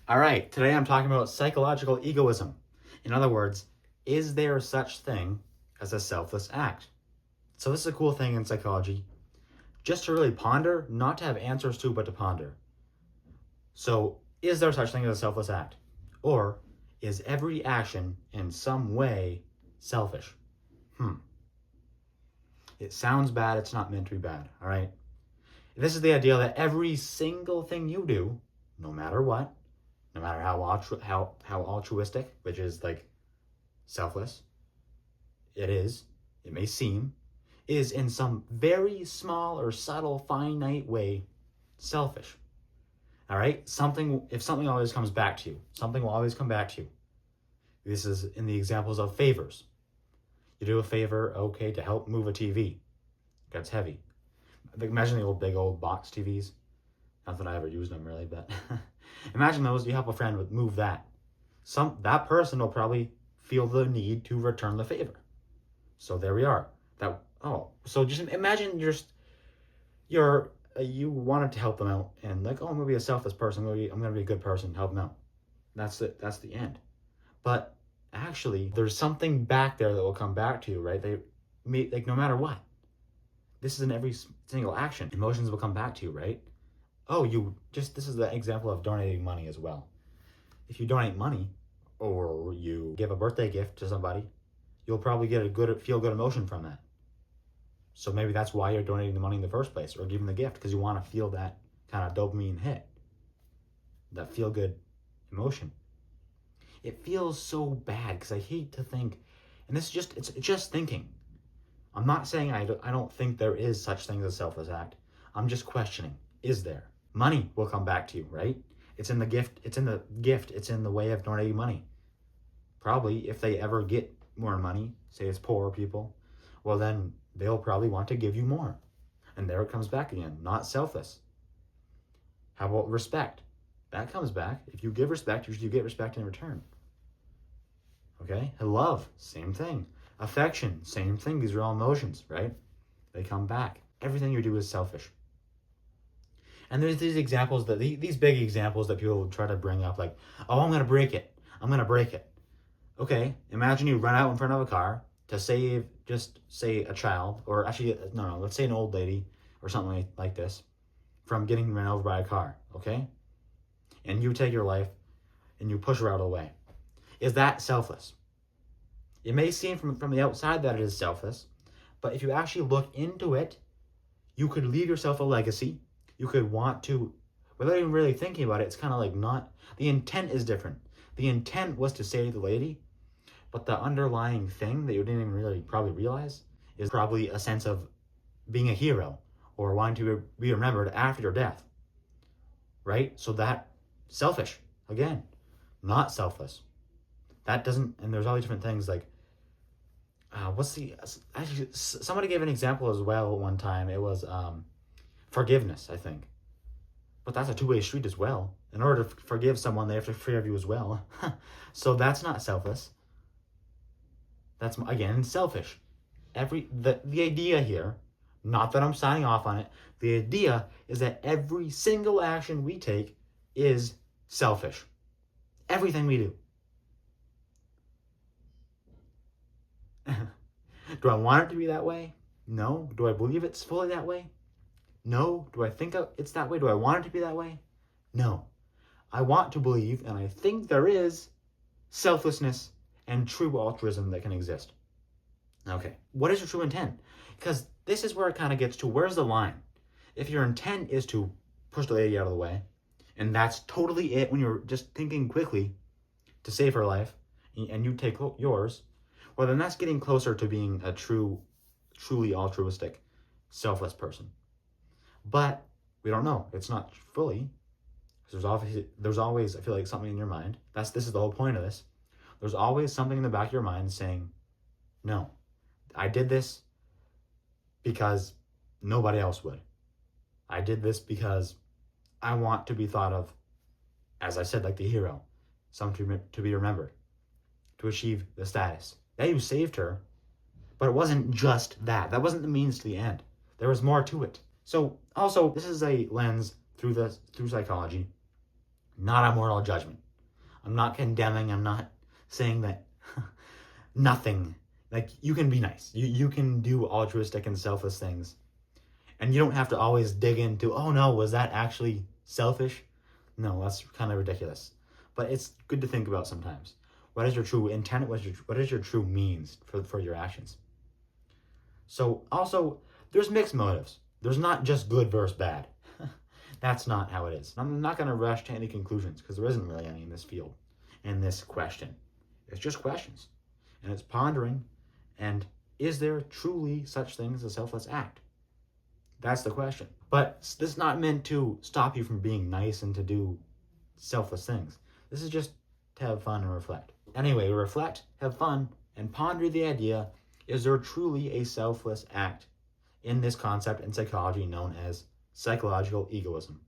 All right, today I'm talking about psychological egoism. In other words, is there such thing as a selfless act? So this is a cool thing in psychology, just to really ponder, not to have answers to, but to ponder. So is there such thing as a selfless act? Or is every action in some way selfish? It sounds bad, it's not meant to be bad, all right? This is the idea that every single thing you do, no matter what, no matter how altruistic, which is like selfless, it may seem, is in some very small or subtle, finite way selfish. All right? If something always comes back to you, something will always come back to you. This is in the examples of favors. You do a favor, okay, to help move a TV. It gets heavy. Imagine the big old box TVs. Not that I ever used them really, but imagine those. You help a friend move that. That person will probably feel the need to return the favor. So there we are. So just imagine you wanted to help them out, and like, oh, I'm gonna be a selfless person. I'm gonna be a good person, help them out. That's it. That's the end. But actually, there's something back there that will come back to you, right? Like no matter what. This is in every single action. Emotions will come back to you, right? This is the example of donating money as well. If you donate money or you give a birthday gift to somebody, you'll probably get a feel good emotion from that. So maybe that's why you're donating the money in the first place, or giving the gift, because you want to feel that kind of dopamine hit, that feel good emotion. It feels so bad because I hate to think, and it's just thinking. I'm not saying I don't think there is such thing as a selfless act. I'm just questioning, is there? Money will come back to you, right? It's in the gift. It's in the way of donating money. Probably if they ever get more money, say it's poor people, well then they'll probably want to give you more. And there it comes back again, not selfless. How about respect? That comes back. If you give respect, you get respect in return. Okay? Love, same thing. Affection, same thing. These are all emotions, right? They come back. Everything you do is selfish. And there's these big examples that people try to bring up, like, oh, I'm going to break it. I'm going to break it. Okay, imagine you run out in front of a car to save, just say, a child, or actually, no, let's say an old lady or something like this from getting run over by a car, okay? And you take your life and you push her out of the way. Is that selfless? It may seem from the outside that it is selfless, but if you actually look into it, you could leave yourself a legacy. You could want to, without even really thinking about it, it's kind of like not, the intent is different. The intent was to save the lady, but the underlying thing that you didn't even really probably realize is probably a sense of being a hero or wanting to be remembered after your death, right? So that, selfish, again, not selfless. That doesn't, and there's all these different things like, somebody gave an example as well one time. It was forgiveness, I think. But that's a two-way street as well. In order to forgive someone, they have to forgive you as well. So that's not selfless. That's, again, selfish. The idea here, not that I'm signing off on it, the idea is that every single action we take is selfish. Everything we do. Do I want it to be that way? No. Do I believe it's fully that way? No. Do I think it's that way? Do I want it to be that way? No. I want to believe, and I think there is, selflessness and true altruism that can exist. Okay. What is your true intent? Because this is where it kind of gets to, where's the line? If your intent is to push the lady out of the way, and that's totally it when you're just thinking quickly to save her life, and you take yours, well, then that's getting closer to being a truly altruistic, selfless person. But we don't know. It's not fully. There's always, I feel like, something in your mind. This is the whole point of this. There's always something in the back of your mind saying, no, I did this because nobody else would. I did this because I want to be thought of, as I said, like the hero, someone to be remembered, to achieve the status. Yeah, you saved her, but it wasn't just that. That wasn't the means to the end. There was more to it. So also, this is a lens through psychology not a moral judgment. I'm not condemning, I'm not saying that nothing, like you can be nice. You can do altruistic and selfless things. And you don't have to always dig into, oh no, was that actually selfish? No, that's kind of ridiculous. But it's good to think about sometimes. What is your true intent? What is your true means for your actions? So also, there's mixed motives. There's not just good versus bad. That's not how it is. I'm not going to rush to any conclusions because there isn't really any in this field, in this question. It's just questions. And it's pondering. And is there truly such thing as a selfless act? That's the question. But this is not meant to stop you from being nice and to do selfless things. This is just to have fun and reflect. Anyway, reflect, have fun, and ponder the idea, is there truly a selfless act in this concept in psychology known as psychological egoism?